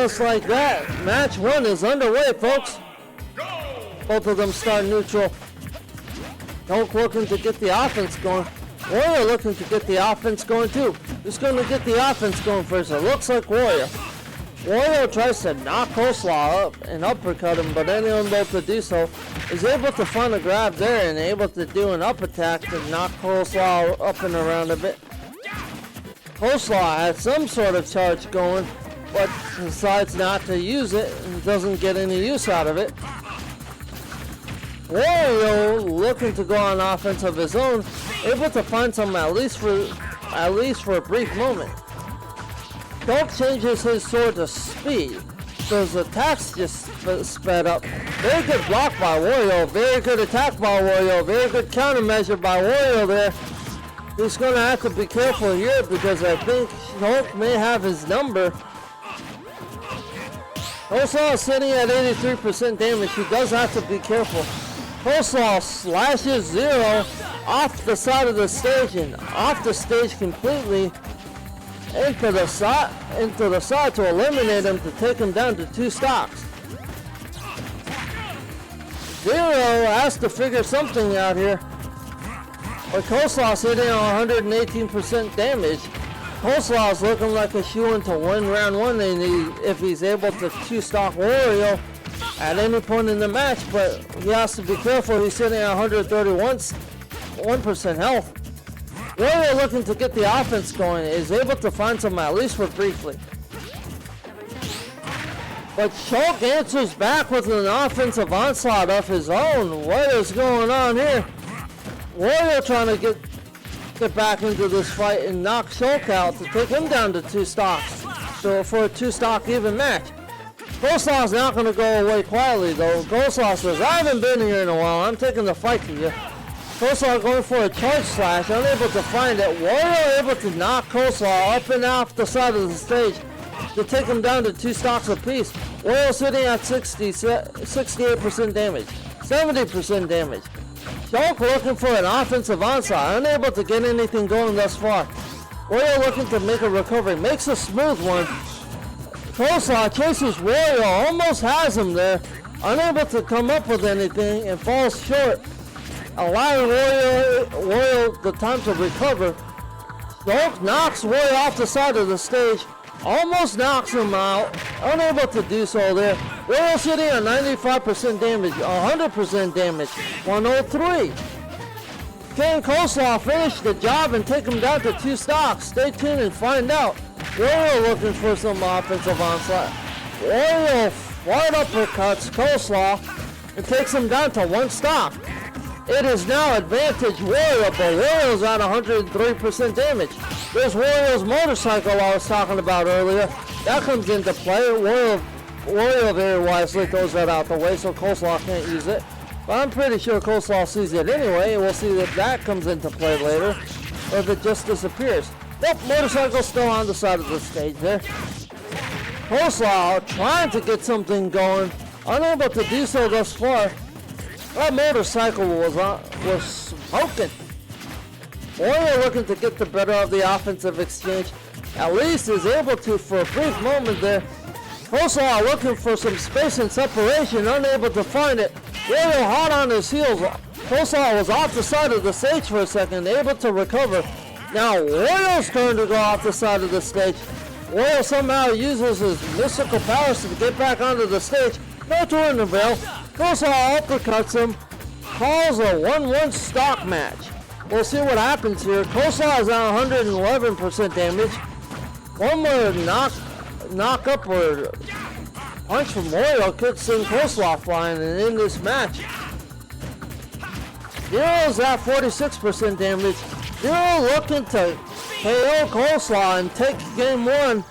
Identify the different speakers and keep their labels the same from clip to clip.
Speaker 1: just like that, match 1 is underway, folks. Both of them start neutral. Don't looking to get the offense going. Warrior looking to get the offense going too. Who's going to get the offense going first? It looks like Warrior. Warrior tries to knock Coleslaw up and uppercut him, but unable to do so. Is able to find a grab there and able to do an up attack to knock Coleslaw up and around a bit. Coleslaw has some sort of charge going, but decides not to use it and doesn't get any use out of it. Wario looking to go on offense of his own, able to find some at least for a brief moment. Shulk changes his sword to speed, so his attacks just sped up. Very good block by Wario, very good attack by Wario, very good countermeasure by Wario there. He's going to have to be careful here because I think Shulk may have his number. Coleslaw is sitting at 83% damage. He does have to be careful. Coleslaw slashes Xero off the side of the stage and off the stage completely into the side to eliminate him, to take him down to 2 stocks. Xero has to figure something out here. But Coleslaw sitting on 118% damage. Coleslaw is looking like a shoo-in to win round 1 if he's able to 2-stock Wario at any point in the match, but he has to be careful. He's sitting at 1% health. Warrior looking to get the offense going, is able to find some at least for briefly. But Shulk answers back with an offensive onslaught of his own. What is going on here? Warrior trying to get back into this fight and knock Shulk out to take him down to 2 stocks. So for a 2-stock even match. Coleslaw is not going to go away quietly though. Coleslaw says, I haven't been here in a while. I'm taking the fight to you. Coleslaw going for a charge slash, unable to find it. Warrior able to knock Coleslaw up and off the side of the stage to take him down to 2 stocks apiece. Warrior sitting at 68% damage, 70% damage. Shulk looking for an offensive onslaught, unable to get anything going thus far. Warrior looking to make a recovery, makes a smooth one. Coleslaw chases Warrior, almost has him there, unable to come up with anything and falls short, allowing Warrior the time to recover. Shulk knocks Warrior off the side of the stage, almost knocks him out, unable to do so there. Warrior sitting at 95% damage, 100% damage, 103. Can Coleslaw finish the job and take him down to 2 stocks? Stay tuned and find out. Warrior looking for some offensive onslaught. Warrior wide uppercuts Coleslaw and takes him down to 1 stock. It is now advantage Warrior, but Warrior's at 103% damage. There's Warrior's motorcycle I was talking about earlier. That comes into play. Warrior very wisely throws that out the way so Coleslaw can't use it. But I'm pretty sure Coleslaw sees it anyway. We'll see if that comes into play later, or if it just disappears. Nope, motorcycle's still on the side of the stage there. Coleslaw trying to get something going, unable to do so thus far. That motorcycle was smoking. Warrior looking to get the better of the offensive exchange. At least is able to for a brief moment there. Coleslaw looking for some space and separation, unable to find it. Warrior hot on his heels. Coleslaw was off the side of the stage for a second, able to recover. Now Warrior's turn to go off the side of the stage. Warrior somehow uses his mystical powers to get back onto the stage. No to in avail. Coleslaw uppercuts him, calls a 1-1 stock match. We'll see what happens here. Coleslaw is at 111% damage. One more knock up or punch from Warrior could send Coleslaw flying and end this match. Xero's at 46% damage. Xero looking to KO Coleslaw and take game 1.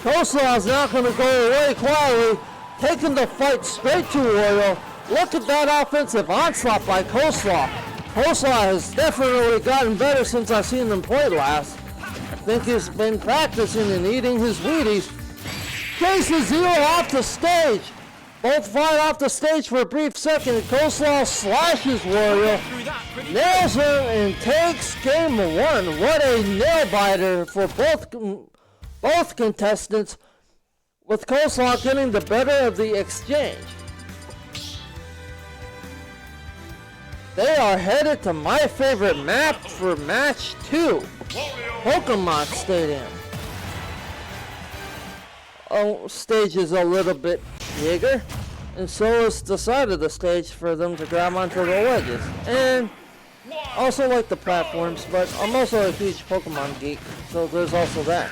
Speaker 1: Coleslaw is not going to go away quietly, taking the fight straight to Warrior. Look at that offensive onslaught by Coleslaw. Coleslaw has definitely gotten better since I've seen him play last. I think he's been practicing and eating his Wheaties. Chases Xero off the stage. Both fight off the stage for a brief second. Coleslaw slashes Warrior, nails her, and takes game 1. What a nail biter for both contestants. with Coleslaw getting the better of the exchange. They are headed to my favorite map for match 2, Pokemon Stadium. Oh, stage is a little bit bigger, and so is the side of the stage for them to grab onto the wedges. And also like the platforms, but I'm also a huge Pokemon geek, so there's also that.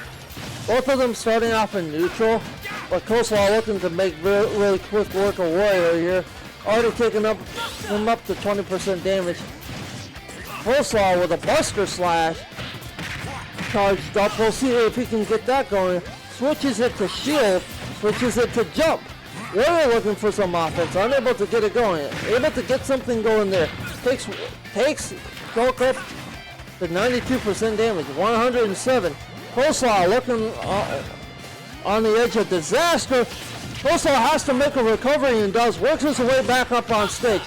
Speaker 1: Both of them starting off in neutral, but Coleslaw looking to make really quick work of Warrior here. Already taking him up to 20% damage. Coleslaw with a Buster Slash charged up. We'll see if he can get that going. Switches it to shield, switches it to jump. Warrior looking for some offense, unable to get it going. Able to get something going there. Takes Coke up to 92% damage, 107. Coleslaw looking on the edge of disaster. Coleslaw has to make a recovery and does. Works his way back up on stage.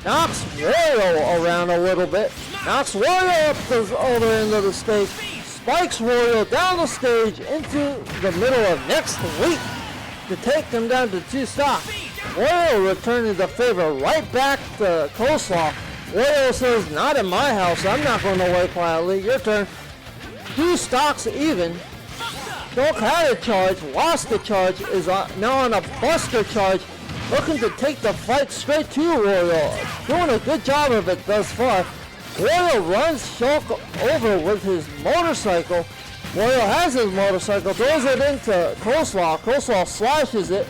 Speaker 1: Knocks Wario around a little bit. Knocks Wario up the other end of the stage. Spikes Wario down the stage into the middle of next week to take them down to 2 stocks. Wario returning the favor right back to Coleslaw. Wario says, not in my house. I'm not going away quietly. Your turn. 2 stocks even. Coke had a charge, lost the charge, is now on a Buster charge, looking to take the fight straight to Wario. Doing a good job of it thus far. Wario runs Shulk over with his motorcycle. Wario has his motorcycle, throws it into Coleslaw. Coleslaw slashes it,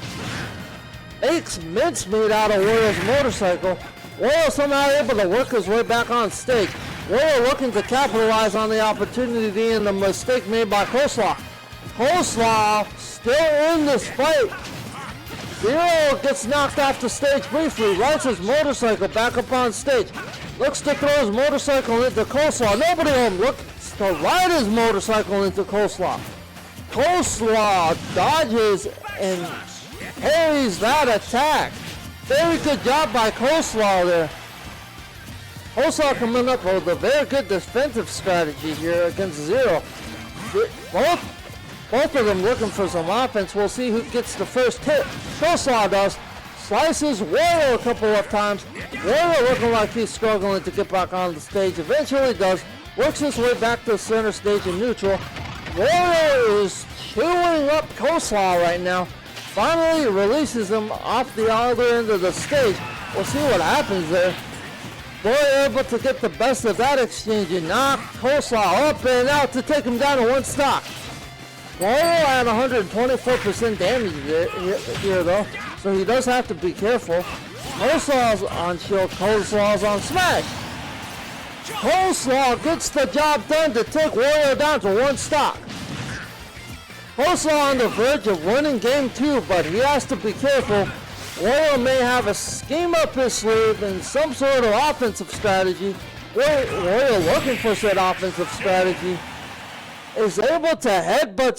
Speaker 1: makes mincemeat out of Wario's motorcycle. Wario somehow able to work his way back on stage. Wario looking to capitalize on the opportunity and the mistake made by Coleslaw. Coleslaw still in this fight. Xero gets knocked off the stage briefly, rides his motorcycle back up on stage. Looks to throw his motorcycle into Coleslaw. Nobody home looks to ride his motorcycle into Coleslaw. Coleslaw dodges and parries that attack. Very good job by Coleslaw there. Coleslaw coming up with a very good defensive strategy here against Xero. Both of them looking for some offense. We'll see who gets the first hit. Coleslaw does. Slices Wario a couple of times. Wario looking like he's struggling to get back on the stage. Eventually does. Works his way back to the center stage in neutral. Wario is chewing up Coleslaw right now. Finally releases him off the other end of the stage. We'll see what happens there. Wario able to get the best of that exchange and knock Coleslaw up and out to take him down to 1 stock. Wario at 124% damage here though, so he does have to be careful. Coleslaw's on shield, Coleslaw's on smash. Coleslaw gets the job done to take Wario down to 1 stock. Coleslaw on the verge of winning game 2, but he has to be careful. Wario may have a scheme up his sleeve and some sort of offensive strategy. Wario looking for said offensive strategy. Is able to headbutt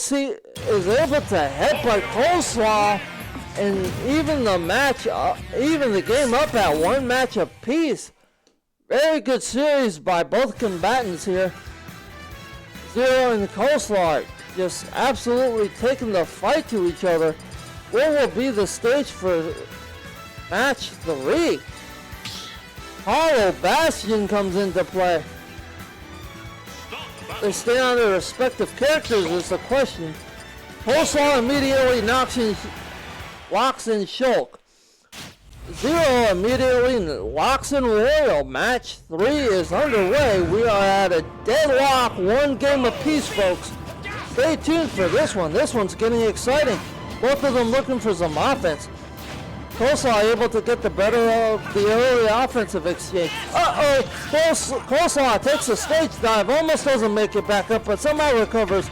Speaker 1: Coleslaw and even the game up at 1 match apiece. Very good series by both combatants here. Xero and Coleslaw just absolutely taking the fight to each other. What will be the stage for match 3? Hollow Bastion comes into play. They stay on their respective characters is the question. Coleslaw immediately locks in Shulk. Xero immediately locks in Wario. Match 3 is underway. We are at a deadlock, 1 game apiece, folks. Stay tuned for this one. This one's getting exciting. Both of them looking for some offense. Coleslaw able to get the better of the early offensive exchange. Coleslaw takes a stage dive, almost doesn't make it back up, but somehow recovers.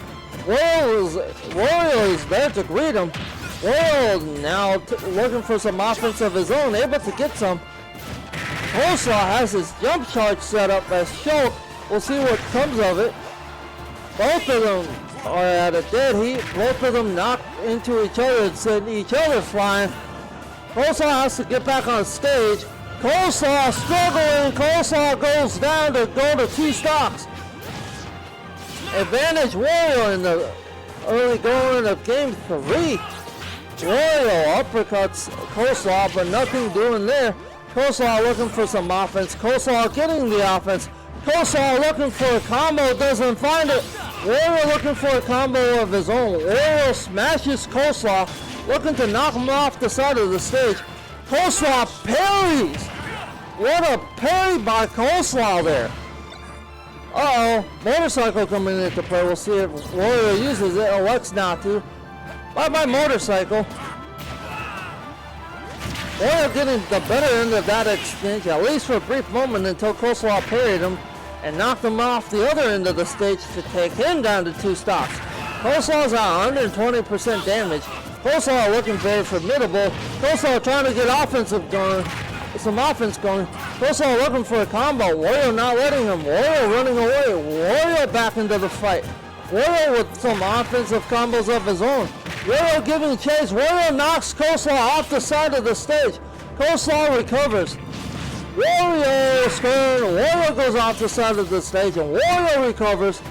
Speaker 1: Wario is there to greet him. Wario now looking for some offense of his own, able to get some. Coleslaw has his jump charge set up as Shulk. We'll see what comes of it. Both of them are at a dead heat. Both of them knock into each other and send each other flying. Coleslaw has to get back on stage. Coleslaw struggling. Coleslaw goes down to go to 2 stocks. Advantage Wario in the early going of game 3. Wario uppercuts Coleslaw, but nothing doing there. Coleslaw looking for some offense. Coleslaw getting the offense. Coleslaw looking for a combo, doesn't find it. Wario looking for a combo of his own. Wario smashes Coleslaw, looking to knock him off the side of the stage. Coleslaw parries. What a parry by Coleslaw there. Uh-oh, motorcycle coming into play. We'll see if Wario uses it. Elects not to. Bye-bye motorcycle. Wario getting the better end of that exchange, at least for a brief moment, until Coleslaw parried him and knocked him off the other end of the stage to take him down to 2 stocks. Coleslaw's at 120% damage. Coleslaw looking very formidable. Coleslaw trying to get some offense going. Coleslaw looking for a combo. Wario not letting him. Wario running away. Wario back into the fight. Wario with some offensive combos of his own. Wario giving chase. Wario knocks Coleslaw off the side of the stage. Coleslaw recovers. Wario scoring. Wario goes off the side of the stage and Wario recovers.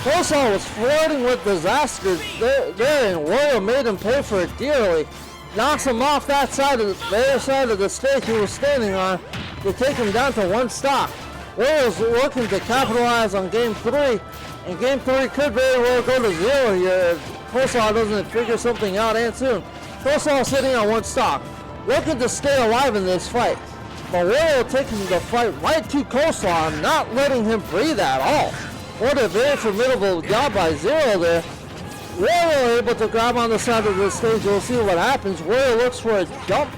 Speaker 1: Coleslaw was flirting with disaster there, and Wario made him pay for it dearly. Knocks him off that side of the other side of the stage he was standing on to take him down to 1 stock. Wario's looking to capitalize on game 3, and game 3 could very well go to 0 here if Coleslaw doesn't figure something out and soon. Coleslaw sitting on 1 stock, looking to stay alive in this fight. But Wario taking the fight right to Coleslaw and not letting him breathe at all. What a very formidable job by Xero there. Wario able to grab on the side of the stage. We'll see what happens. Wario looks for a jump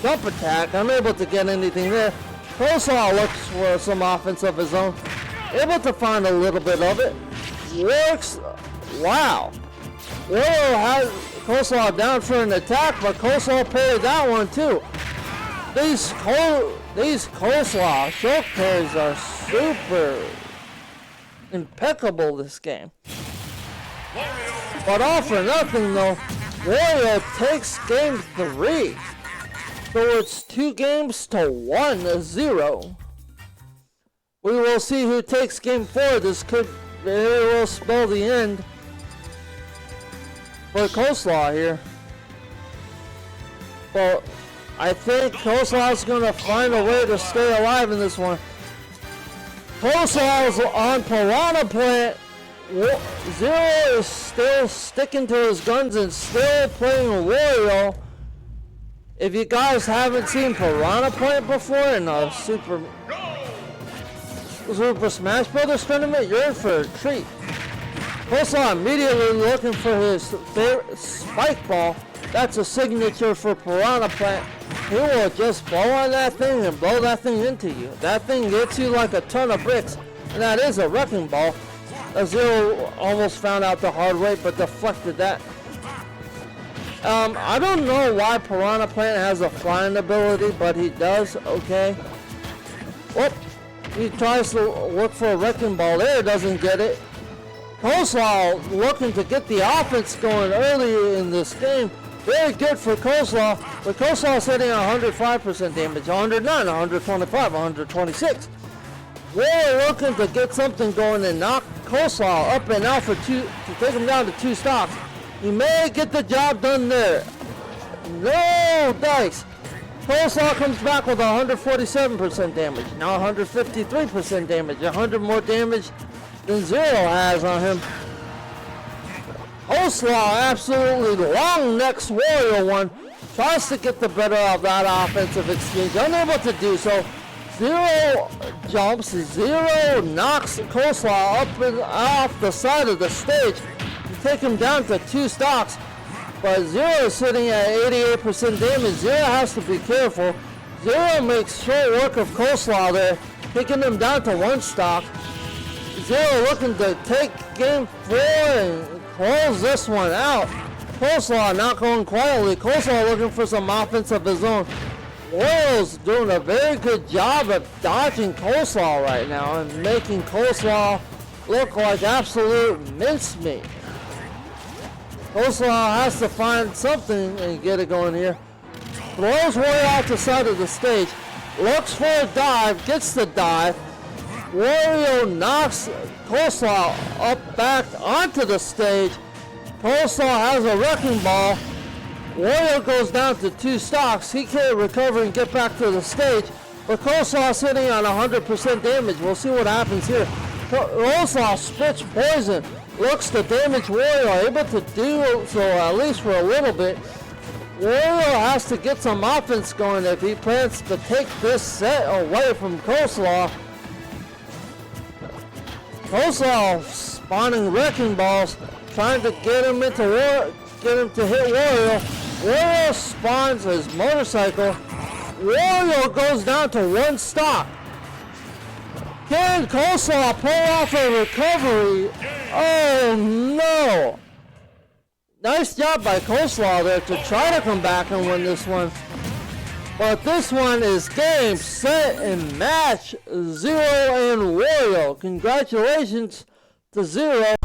Speaker 1: attack. Unable to get anything there. Coleslaw looks for some offense of his own. Able to find a little bit of it. Works. Wow. Wario has Coleslaw down for an attack, but Coleslaw parried that one too. These Coleslaw choke parries are super impeccable this game. But all for nothing though, Wario takes game 3. So it's 2 games to 1-0. We will see who takes game 4. This could very well spell the end for Coleslaw here. But I think Coleslaw's gonna find a way to stay alive in this one. Coleslaw's on Piranha Plant. Xero is still sticking to his guns and still playing Wario. If you guys haven't seen Piranha Plant before in a Super Smash Brothers tournament, you're in for a treat. Coleslaw immediately looking for his favorite spike ball. That's a signature for Piranha Plant. He will just blow on that thing and blow that thing into you. That thing gets you like a ton of bricks, and that is a wrecking ball. Xero almost found out the hard way, but deflected that. I don't know why Piranha Plant has a flying ability, but he does. Okay. Whoop. He tries to look for a wrecking ball there, doesn't get it. Coleslaw looking to get the offense going earlier in this game. Very good for Coleslaw, but Coleslaw sitting at 105% damage, 109, 125, 126. Wario looking to get something going and knock Coleslaw up and out for 2 to take him down to 2 stocks. He may get the job done there. No dice. Coleslaw comes back with 147% damage, now 153% damage, 100 more damage than Xero has on him. Coleslaw absolutely long necks Wario one, tries to get the better of that offensive exchange, unable to do so. Xero jumps, Xero knocks Coleslaw up and off the side of the stage to take him down to 2 stocks. But Xero is sitting at 88% damage. Xero has to be careful. Xero makes short work of Coleslaw there, taking him down to 1 stock. Xero looking to take game 4 and close this one out. Coleslaw not going quietly. Coleslaw looking for some offense of his own. Wario's doing a very good job of dodging Coleslaw right now and making Coleslaw look like absolute mincemeat. Coleslaw has to find something and get it going here. Throws Wario out the side of the stage. Looks for a dive, gets the dive. Wario knocks Coleslaw up back onto the stage. Coleslaw has a wrecking ball. Wario goes down to 2 stocks. He can't recover and get back to the stage. But Coleslaw's hitting on 100% damage. We'll see what happens here. Coleslaw spits poison. Looks to damage Wario. Able to do so at least for a little bit. Wario has to get some offense going if he plans to take this set away from Coleslaw. Coleslaw spawning wrecking balls, trying to get him to hit Wario. Wario spawns his motorcycle. Wario goes down to 1 stock. Can Coleslaw pull off a recovery? Oh no! Nice job by Coleslaw there to try to come back and win this one. But this one is game, set, and match. Xero and Wario. Congratulations to Xero.